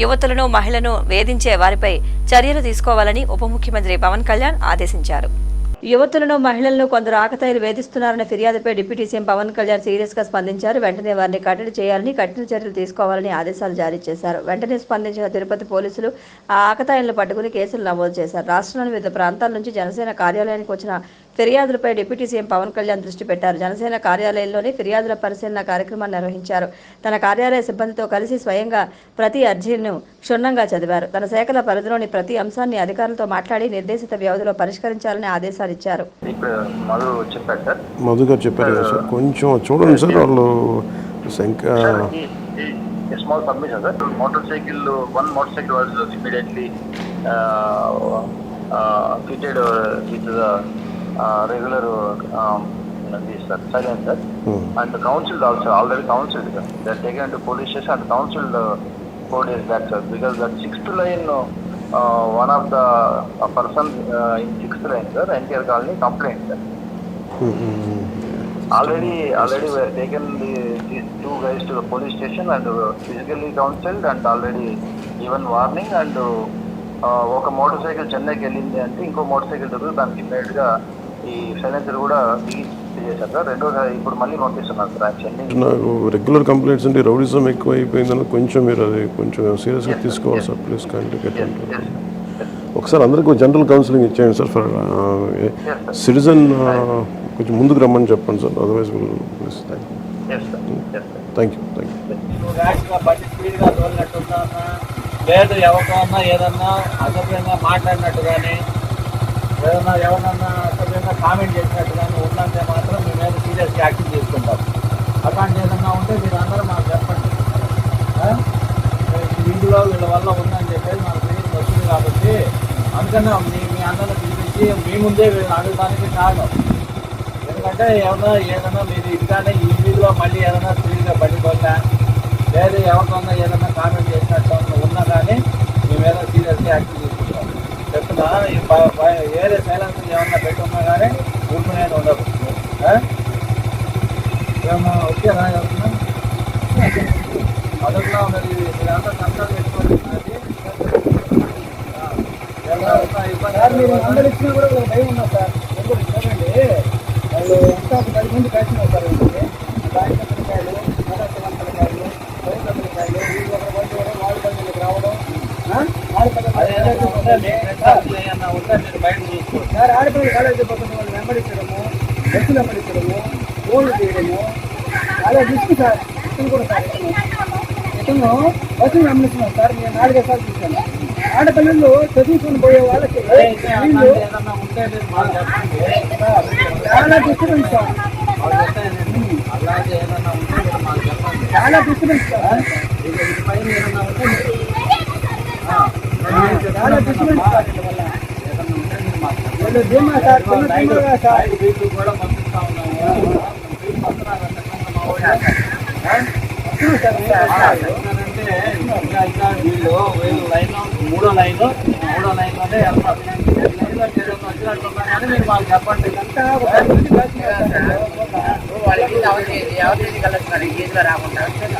యువతులను మహిళలను వేధించే వారిపై చర్యలు తీసుకోవాలని ఉప ముఖ్యమంత్రి పవన్ కళ్యాణ్ ఆదేశించారు. యువతులను మహిళలను కొందరు ఆకతాయిలు వేధిస్తున్నారన్న ఫిర్యాదుపై deputy CM Pawan Kalyan serious గా స్పందించారు. వెంటనే వారిని కట్టడి చేయాలని, కఠిన చర్యలు తీసుకోవాలని ఆదేశాలు జారీ చేశారు. వెంటనే స్పందించిన తిరుపతి పోలీసులు ఆ ఆకతాయిలను పట్టుకుని కేసులు నమోదు చేశారు. రాష్ట్రంలోని వివిధ ప్రాంతాల నుంచి జనసేన కార్యాలయానికి వచ్చిన ఫిర్యాదులపై డిప్యూటీ సీఎం పవన్ కళ్యాణ్ దృష్టి పెట్టారు. జనసేన కార్యాలయంలోనే ఫిర్యాదుల పరిశీలన కార్యక్రమాన్ని నిర్వహించారు. తన కార్యాలయ సిబ్బందితో కలిసి స్వయంగా ప్రతి అర్జీలను క్షుణ్ణంగా చదివారు. తన శాఖల పరిధిలోని ప్రతి అంశాన్ని అధికారులతో మాట్లాడి నిర్దేశిత వ్యవధిలో పరిష్కరించాలని ఆదేశాలు ఇచ్చారు. మధు గారు చెప్పారు సార్, కొంచెం చూడండి సార్. వాళ్ళు small submission, sir. One motorcycle was immediately fitted with the regular silencer, and the council also already counseled. They are taken to police station and counseled 4 days back, sir, because that 6th line, one of the person in 6th line, sir, NTR colony complained, sir. Already we have taken these 2 guys to the police station and physically counseled and already given warning, and ఒక motor చెన్నైకి వెళ్ళింది అంటే ఇంకో motor cycle దొరికి దానికి immediate గా ఈ silencer కూడా చేశారు సార్. రెండోసారి ఇప్పుడు మళ్ళీ పంపిస్తున్నారు సార్. యాక్చువల్లీ నాకు రెగ్యులర్ కంప్లైంట్స్ అంటే రౌడిజం ఎక్కువ అయిపోయిందని కొంచెం మీరు అది కొంచెం సీరియస్గా తీసుకోవాలి సార్. Please contact. ఒకసారి అందరికీ జనరల్ కౌన్సిలింగ్ ఇచ్చేయండి సార్. ఫర్ సిటిజన్ కొంచెం ముందుకు రమ్మని చెప్పండి సార్. Otherwise thank you. లేదు ఎవరికన్నా ఏదన్నా అసభ్యంగా మాట్లాడినట్టు కానీ ఏదన్నా ఎవరన్నా అసభ్యంగా కామెంట్ చేసినట్టు కానీ ఉందంటే మాత్రం మీ మీద సీరియస్గా యాక్షన్ తీసుకుంటాం. అట్లాంటి ఏదన్నా ఉంటే మీరు అందరూ మాకు చెప్పండి. వీధిలో వీళ్ళ వల్ల ఉందని చెప్పేసి మాకు తెలియదు వస్తుంది కాబట్టి అందుకనే మీ అందరిని పిలిపించి మీ ముందే వీళ్ళని అడగడానికి కారణం. ఎందుకంటే ఏదైనా మీరు ఇదిగానే ఈ వీధిలో మళ్ళీ ఏదైనా స్త్రీగా పడిపోయినా లేదు ఎవరికన్నా ఏదైనా కామెంట్ చేసినట్టు ఉన్నా కానీ మీ మీద సీరియస్గా యాక్షన్ తీసుకుంటాం. చెప్తున్నా వేరే సైలెన్స్ ఏమన్నా పెట్టున్నా కానీ ఊరుకునేది ఉండదు. ఏమన్నా ఓకేనా చెప్తున్నా అదొకలా మరి మీరంతా సంతాలు పెట్టుకోండి. మీరు అందరు ఇచ్చినా కూడా భయం ఉన్నా సార్. ఎందుకు చూడండి వాళ్ళు ఎంత 10 మంది కలిసి వస్తారు. రాయకాయలు మదర్శివంతకాయలు పైసలకాయలు వీళ్ళు ఒక వంటి వాళ్ళు పనులకు రావడం బయట చూసుకోండి సార్. ఆడపిల్లలు కాలేజీ పక్కన వాళ్ళు వెంబడించడము, బస్సులు వెంబడించడము, ఫోన్లు చేయడము చాలా రిస్క్ సార్. ఇతను కూడా సార్ ఇతను బస్సులు వెంబడిస్తున్నాం సార్. నేను 4-5 సార్లు చూశాను. ఆడపిల్లలు చదువుకొని పోయే వాళ్ళకి చాలా డిస్టర్బెన్స్ సార్. చాలా డిస్టర్బెన్స్ సార్. చాలా డిస్టర్బెన్స్ సార్. ధీమా సార్, చిన్న సార్ కూడా పంపిస్తా ఉన్నాము. వీళ్ళు లైన్ మూడో లైన్లోనే వెళ్తారు. వచ్చినట్టున్నా కానీ మీరు మాకు చెప్పండి.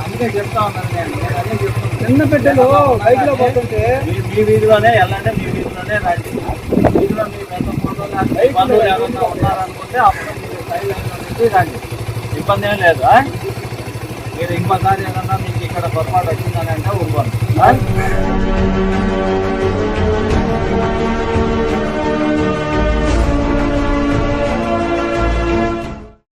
అందుకే చెప్తా ఉన్నాను నేను అదే చెప్తున్నాను. చిన్న బిడ్డలు బైక్ లో పోతుంటే మీ వీధిలోనే వెళ్ళండి, మీ వీధిలోనే రండి. వీధిలో మీ పెద్ద బంధువులు ఏమన్నా ఉన్నారనుకుంటే అప్పుడు మీరు సైడ్ లైన్లో నుంచి రండి. ఇబ్బంది ఏం లేదు. మీరు ఇంకోసారి ఏదన్నా మీకు ఇక్కడ పొరపాటు వచ్చిందని అంటే ఊరుకోండి.